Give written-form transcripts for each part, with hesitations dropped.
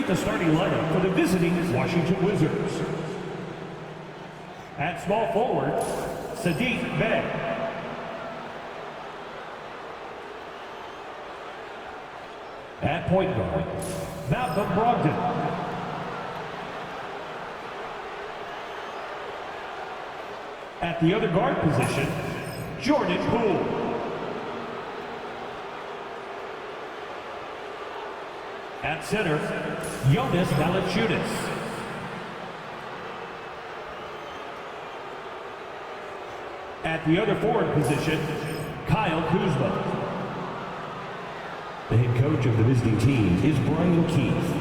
meet the starting lineup for the visiting Washington Wizards. At small forward, Saddiq Bey. At point guard, Malcolm Brogdon. At the other guard position, Jordan Poole. At center, Jonas Valanciunas. At the other forward position, Kyle Kuzma. The head coach of the visiting team is Brian Keith.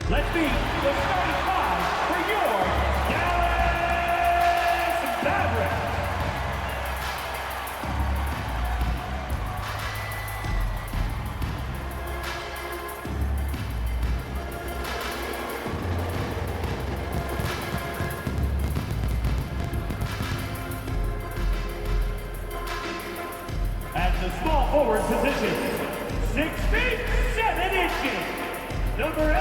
Let's meet the starting five for your Dallas Mavericks. At the small forward position, 6 feet 7 inches, number 8.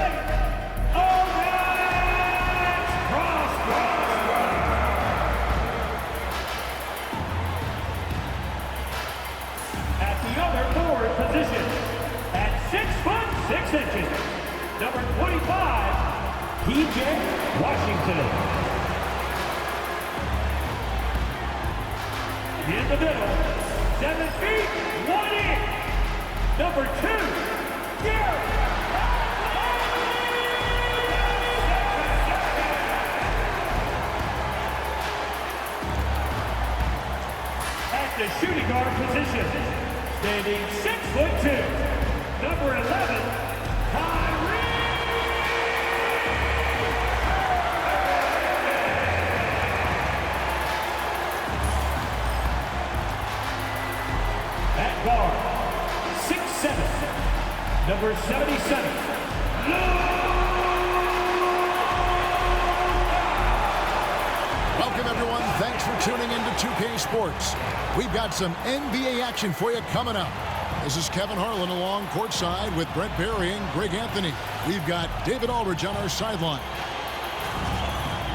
At the other forward position, at 6 foot 6 inches, number 25, P.J. Washington. In the middle, 7 feet 1 inch, number 2, Gary. The shooting guard position, standing 6'2", number 11, Kyrie Irving. At guard, 6'7", number 77, Welcome, everyone. Thanks for tuning in to 2K Sports. We've got some NBA action for you coming up. This is Kevin Harlan along courtside with Brett Barry and Greg Anthony. We've got David Aldridge on our sideline.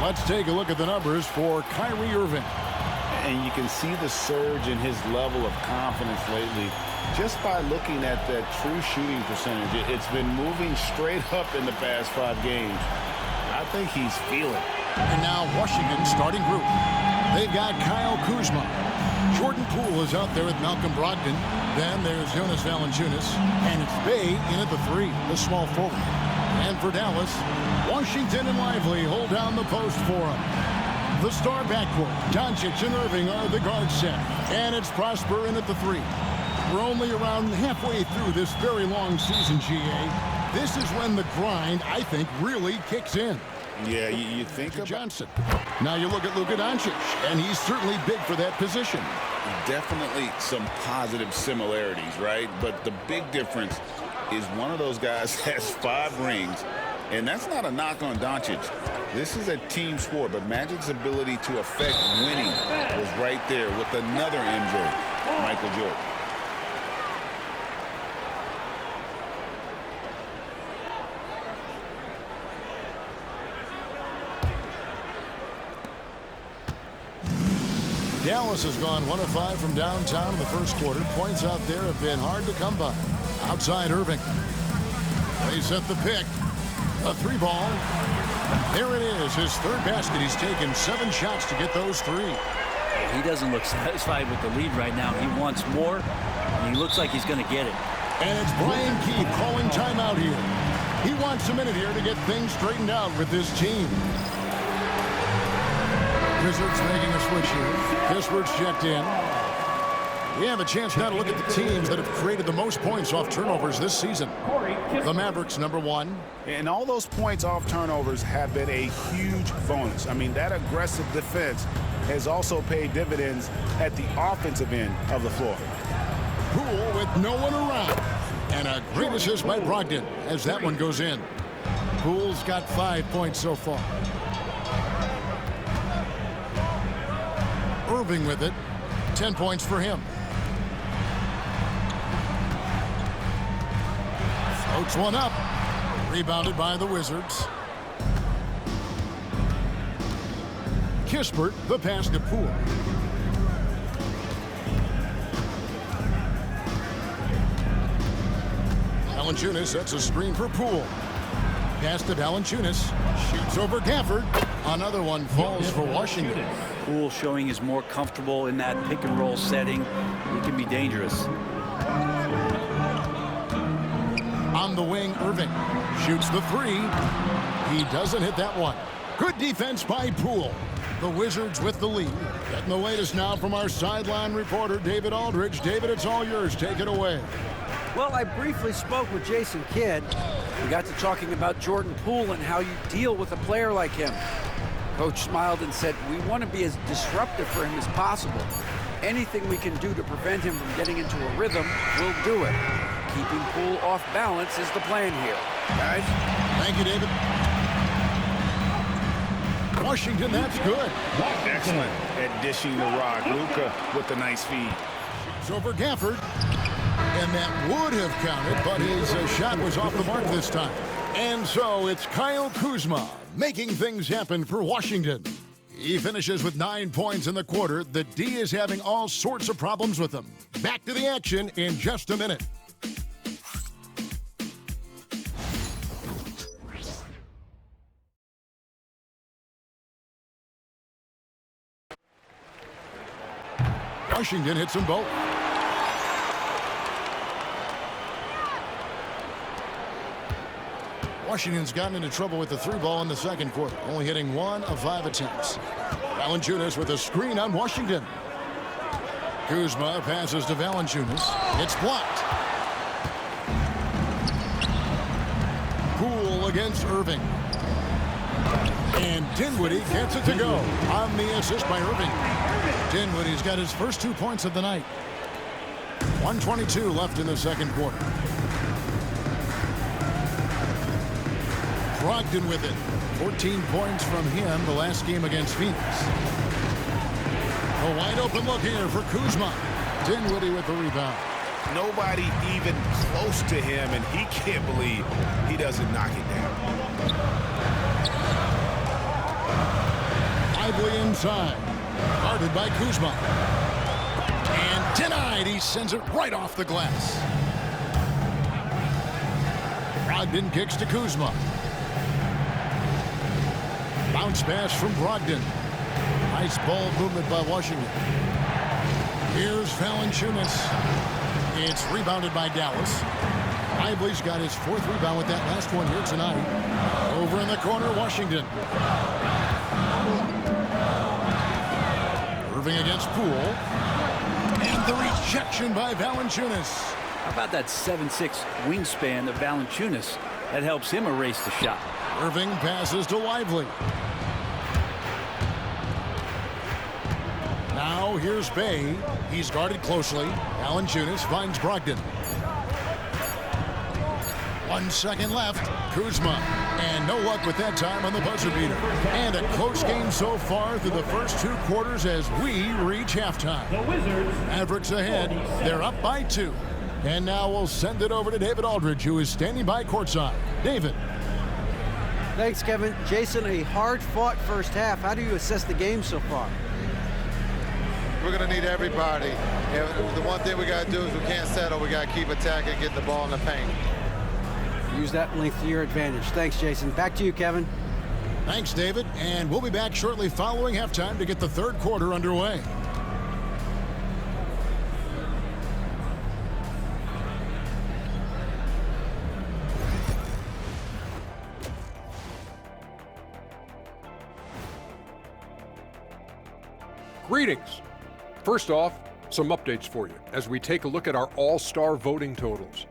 Let's take a look at the numbers for Kyrie Irving. And you can see the surge in his level of confidence lately just by looking at that true shooting percentage. It's been moving straight up in the past 5 games. I think he's feeling it. And now Washington starting group. They've got Kyle Kuzma. Jordan Poole is out there with Malcolm Brogdon. Then there's Jonas Valanciunas. And it's Bey in at the 3, the small forward. And for Dallas, Washington and Lively hold down the post for him. The star backcourt, Dončić and Irving are the guard set. And it's Prosper in at the 3. We're only around halfway through this very long season, GA. This is when the grind, I think, really kicks in. Yeah, you think of Johnson. Now you look at Luka Dončić, and he's certainly big for that position. Definitely some positive similarities, right? But the big difference is one of those guys has 5 rings, and that's not a knock on Dončić. This is a team sport, but Magic's ability to affect winning was right there with another MJ, Michael Jordan. Dallas has gone 1 of 5 from downtown in the first quarter. Points out there have been hard to come by. Outside Irving. They set the pick. A 3-ball. There it is, his 3rd basket. He's taken 7 shots to get those 3. He doesn't look satisfied with the lead right now. He wants more, and he looks like he's going to get it. And it's Brian Keith calling timeout here. He wants a minute here to get things straightened out with this team. Wizards making a switch here. Kispert's checked in. We have a chance now to look at the teams that have created the most points off turnovers this season. The Mavericks, number 1. And all those points off turnovers have been a huge bonus. I mean, that aggressive defense has also paid dividends at the offensive end of the floor. Poole with no one around. And a great assist by Brogdon as that one goes in. Poole's got 5 points so far. Irving with it. 10 points for him. Floats one up. Rebounded by the Wizards. Kispert, the pass to Poole. Valanciunas sets a screen for Poole. Pass to Valanciunas. Shoots over Gafford. Another one falls for Washington. Poole showing is more comfortable in that pick and roll setting. He can be dangerous. On the wing, Irving shoots the three. He doesn't hit that one. Good defense by Poole. The Wizards with the lead. Getting the latest now from our sideline reporter, David Aldridge. David, it's all yours. Take it away. Well, I briefly spoke with Jason Kidd. We got to talking about Jordan Poole and how you deal with a player like him. Coach smiled and said, we want to be as disruptive for him as possible. Anything we can do to prevent him from getting into a rhythm, we'll do it. Keeping Poole off balance is the plan here. Guys? Thank you, David. Washington, that's good. Excellent at dishing the rock. Luka with the nice feed. It's over Gafford. And that would have counted, but his shot was off the mark this time. And so it's Kyle Kuzma making things happen for Washington. He finishes with 9 points in the quarter. The D is having all sorts of problems with him. Back to the action in just a minute. Washington hits them both. Washington's gotten into trouble with the three ball in the second quarter, only hitting 1 of 5 attempts. Valanciunas with a screen on Washington. Kuzma passes to Valanciunas. It's blocked. Poole against Irving. And Dinwiddie gets it to go on the assist by Irving. Dinwiddie's got his first 2 points of the night. 1:22 left in the second quarter. Brogdon with it. 14 points from him the last game against Phoenix. A wide open look here for Kuzma. Dinwiddie with the rebound. Nobody even close to him, and he can't believe he doesn't knock it down. Lively inside. Guarded by Kuzma. And denied. He sends it right off the glass. Brogdon kicks to Kuzma. Bounce pass from Brogdon. Nice ball movement by Washington. Here's Valanciunas. It's rebounded by Dallas. Lively's got his 4th rebound with that last one here tonight. Over in the corner, Washington. Irving against Poole. And the rejection by Valanciunas. How about that 7'6" wingspan of Valanciunas? That helps him erase the shot. Irving passes to Lively. Now here's Bay. He's guarded closely. Valanciunas finds Brogdon. 1 second left. Kuzma. And no luck with that time on the buzzer beater. And a close game so far through the first 2 quarters as we reach halftime. The Wizards. Mavericks ahead. They're up by 2. And now we'll send it over to David Aldridge, who is standing by courtside. David. Thanks, Kevin. Jason, a hard-fought first half. How do you assess the game so far? We're going to need everybody. And the one thing we got to do is we can't settle. We got to keep attacking, get the ball in the paint. Use that length to your advantage. Thanks, Jason. Back to you, Kevin. Thanks, David. And we'll be back shortly following halftime to get the third quarter underway. Greetings. First off, some updates for you as we take a look at our all-star voting totals.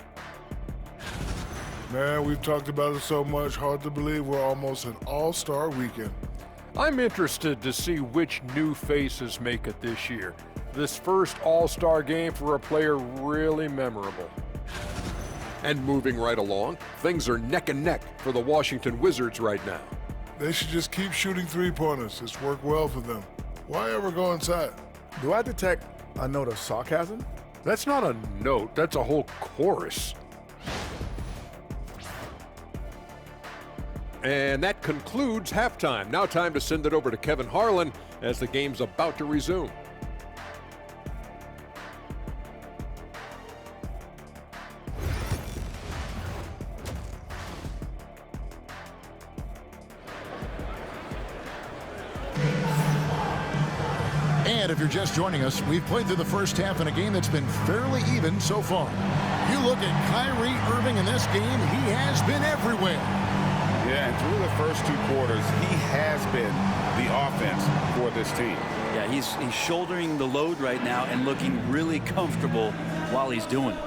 Man, we've talked about it so much, hard to believe we're almost an all-star weekend. I'm interested to see which new faces make it this year. This first all-star game for a player really memorable. And moving right along, things are neck and neck for the Washington Wizards right now. They should just keep shooting three-pointers. It's worked well for them. Why ever go inside? Do I detect a note of sarcasm? That's not a note, that's a whole chorus. And that concludes halftime. Now time to send it over to Kevin Harlan as the game's about to resume. And if you're just joining us, we've played through the first half in a game that's been fairly even so far. You look at Kyrie Irving in this game, he has been everywhere. Yeah, and through the first 2 quarters, he has been the offense for this team. Yeah, he's shouldering the load right now and looking really comfortable while he's doing it.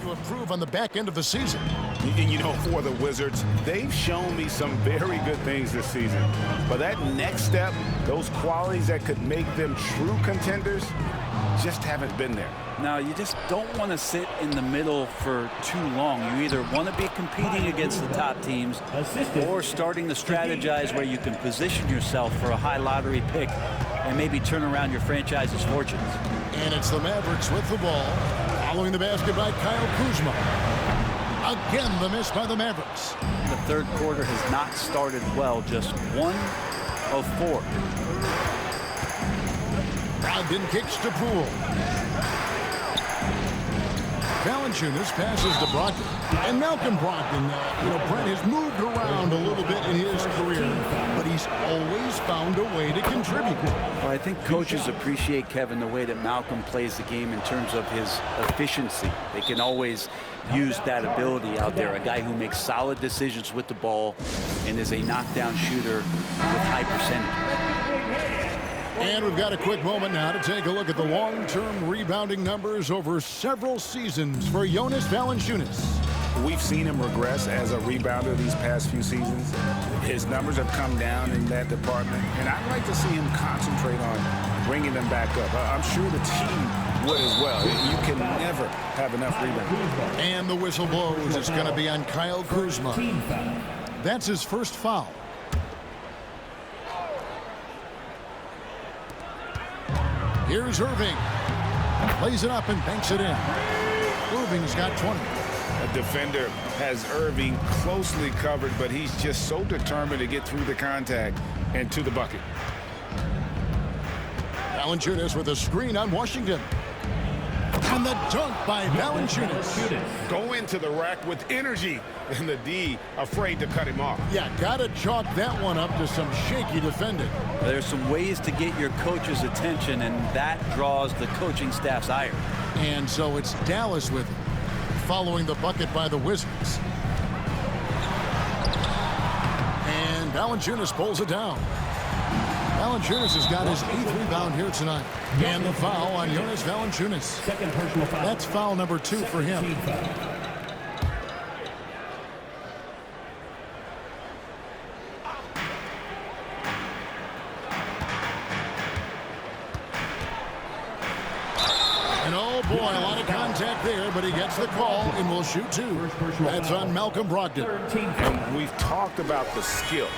To improve on the back end of the season. And you know, for the Wizards, they've shown me some very good things this season. But that next step, those qualities that could make them true contenders, just haven't been there. Now, you just don't want to sit in the middle for too long. You either want to be competing against the top teams or starting to strategize where you can position yourself for a high lottery pick and maybe turn around your franchise's fortunes. And it's the Mavericks with the ball. Following the basket by Kyle Kuzma. Again, the miss by the Mavericks. The third quarter has not started well, just 1 of 4. Brogdon kicks to Poole. Valanciunas passes to Brogdon. And Malcolm Brogdon, Brent has moved around a little bit in his career, but he's always found a way to contribute. Well, I think coaches appreciate, Kevin, the way that Malcolm plays the game in terms of his efficiency. They can always use that ability out there, a guy who makes solid decisions with the ball and is a knockdown shooter with high percentage. And we've got a quick moment now to take a look at the long-term rebounding numbers over several seasons for Jonas Valanciunas. We've seen him regress as a rebounder these past few seasons. His numbers have come down in that department, and I'd like to see him concentrate on bringing them back up. I'm sure the team would as well. You can never have enough rebounds. And the whistle blows. It's going to be on Kyle Kuzma. That's his first foul. Here's Irving. Plays it up and banks it in. Irving's got 20. A defender has Irving closely covered, but he's just so determined to get through the contact and to the bucket. Valanciunas with a screen on Washington. And the dunk by Valanciunas. Go into the rack with energy, and the D afraid to cut him off. Yeah, gotta chalk that one up to some shaky defending. There's some ways to get your coach's attention, and that draws the coaching staff's ire. And so it's Dallas with it, following the bucket by the Wizards. And Valanciunas pulls it down. Valanciunas has got his 8th rebound here tonight. And the foul on Jonas Valanciunas. Second personal foul. That's foul number 2 for him. And oh boy, a lot of contact there, but he gets the call and will shoot 2. That's on Malcolm Brogdon. And we've talked about the skill.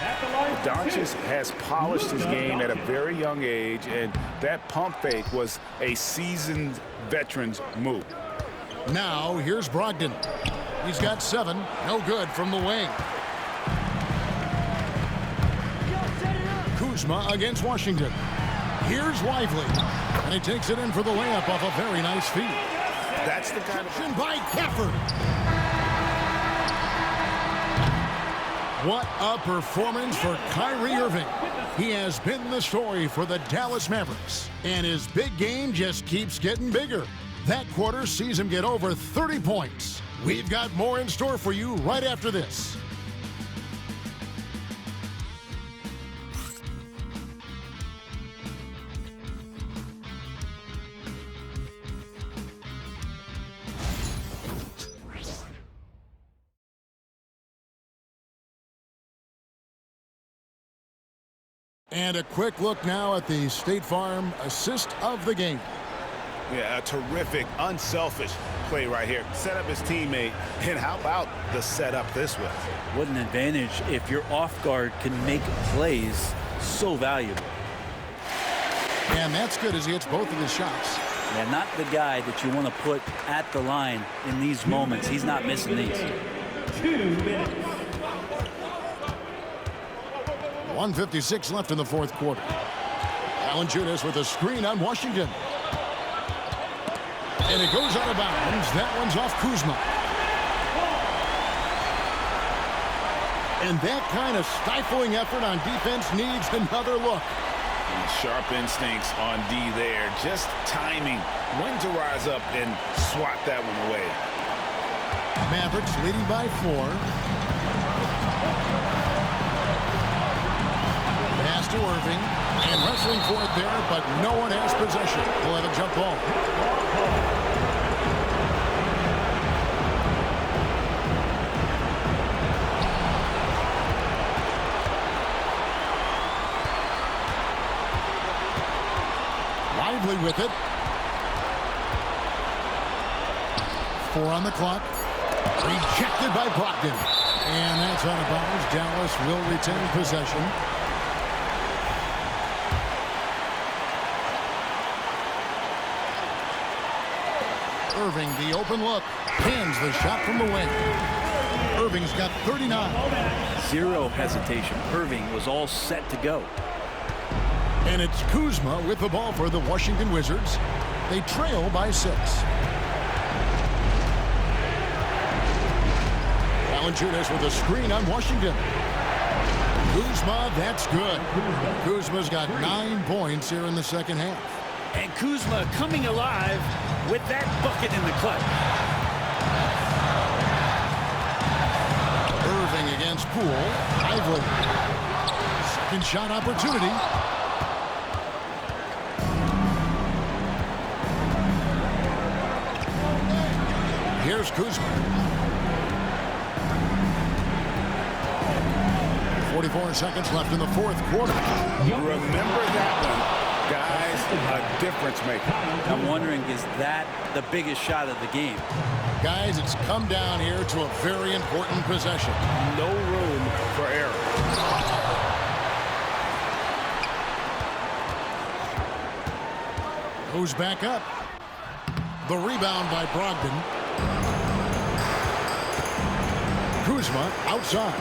Dončić has polished his game at a very young age, and that pump fake was a seasoned veteran's move. Now, here's Brogdon. He's got 7. No good from the wing. Kuzma against Washington. Here's Lively. And he takes it in for the layup off a very nice feed. That's the kind of... by Gafford. What a performance for Kyrie Irving. He has been the story for the Dallas Mavericks. And his big game just keeps getting bigger. That quarter sees him get over 30 points. We've got more in store for you right after this. And a quick look now at the State Farm assist of the game. Yeah, a terrific, unselfish play right here. Set up his teammate, and how about the setup this way? What an advantage if your off guard can make plays so valuable. And that's good as he hits both of his shots. Yeah, not the guy that you want to put at the line in these moments. He's not missing these. 2 minutes. 1:56 left in the fourth quarter. Valanciunas with a screen on Washington. And it goes out of bounds. That one's off Kuzma. And that kind of stifling effort on defense needs another look. And sharp instincts on D there. Just timing when to rise up and swat that one away. Mavericks leading by 4. Pass to Irving. And wrestling for it there, but no one has possession. We'll have a jump ball. Lively with it. 4 on the clock. Rejected by Brogdon. And that's out of bounds. Dallas will retain possession. Irving, the open look, pins the shot from the wing. Irving's got 39. Zero hesitation. Irving was all set to go. And it's Kuzma with the ball for the Washington Wizards. They trail by 6. Valanciunas with a screen on Washington. Kuzma, that's good. Kuzma's got 9 points here in the second half. And Kuzma coming alive with that bucket in the clutch. Irving against Poole. Lively. Second shot opportunity. Here's Kuzma. 44 seconds left in the fourth quarter. Remember that one. Guys, a difference maker. I'm wondering, is that the biggest shot of the game? Guys, it's come down here to a very important possession. No room for error. Goes back up. The rebound by Brogdon. Kuzma outside.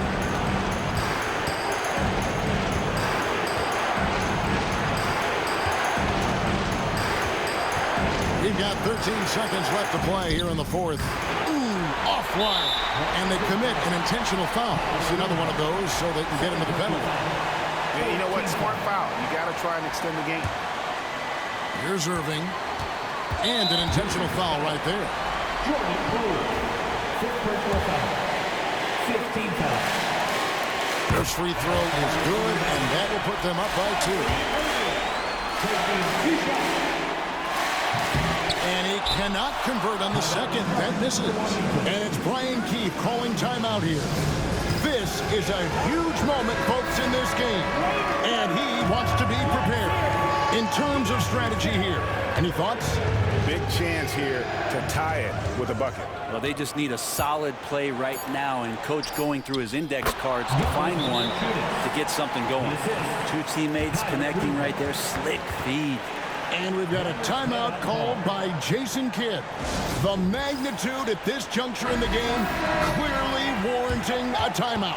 We've got 13 seconds left to play here in the fourth. Ooh, offline. And they commit an intentional foul. It's another one of those so they can get into the penalty. Yeah, you know what? Smart foul. You got to try and extend the game. Here's Irving. And an intentional foul right there. Jordan Poole. 6 personal fouls. 15 fouls. First free throw is good, and that will put them up by 2. Taking 2 shots. And he cannot convert on the second. That misses. And it's Brian Keefe calling timeout here. This is a huge moment, folks, in this game. And he wants to be prepared in terms of strategy here. Any thoughts? Big chance here to tie it with a bucket. Well, they just need a solid play right now, and Coach going through his index cards to find one to get something going. 2 teammates connecting right there. Slick feed. And we've got a timeout called by Jason Kidd. The magnitude at this juncture in the game clearly warranting a timeout.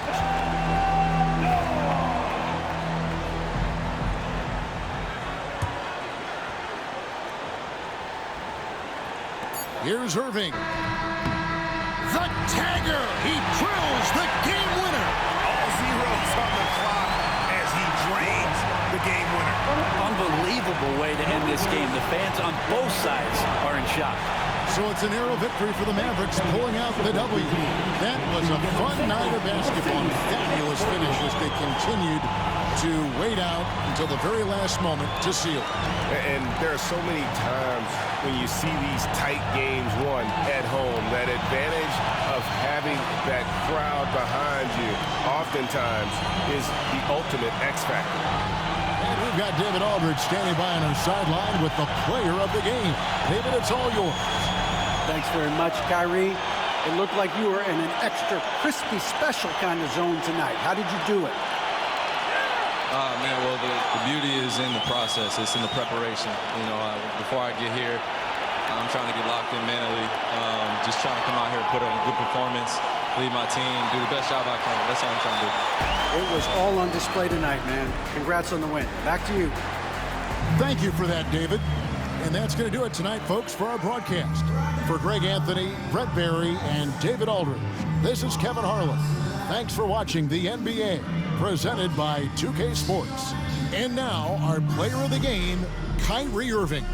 Here's Irving. The tagger. He drills the game winner. All zeros on the clock as he drains the game winner. Unbelievable way to end this game. The fans on both sides are in shock. So it's a narrow victory for the Mavericks, pulling out the W. That was a fun night of basketball. Fabulous finish as they continued to wait out until the very last moment to seal. And there are so many times when you see these tight games won at home, that advantage of having that crowd behind you oftentimes is the ultimate X factor. And We've got David Aldridge standing by on our sideline with the player of the game. David, it's all yours. Thanks very much, Kyrie. It looked like you were in an extra crispy special kind of zone tonight. How did you do it? Man, well, the beauty is in the process. It's in the preparation. You know, before I get here, I'm trying to get locked in mentally. Just trying to come out here and put on a good performance, lead my team, do the best job I can. That's all I'm trying to do. It was all on display tonight, man. Congrats on the win. Back to you. Thank you for that, David. And that's going to do it tonight, folks, for our broadcast. For Greg Anthony, Brett Barry, and David Aldridge, this is Kevin Harlan. Thanks for watching the NBA, presented by 2K Sports. And now, our player of the game, Kyrie Irving.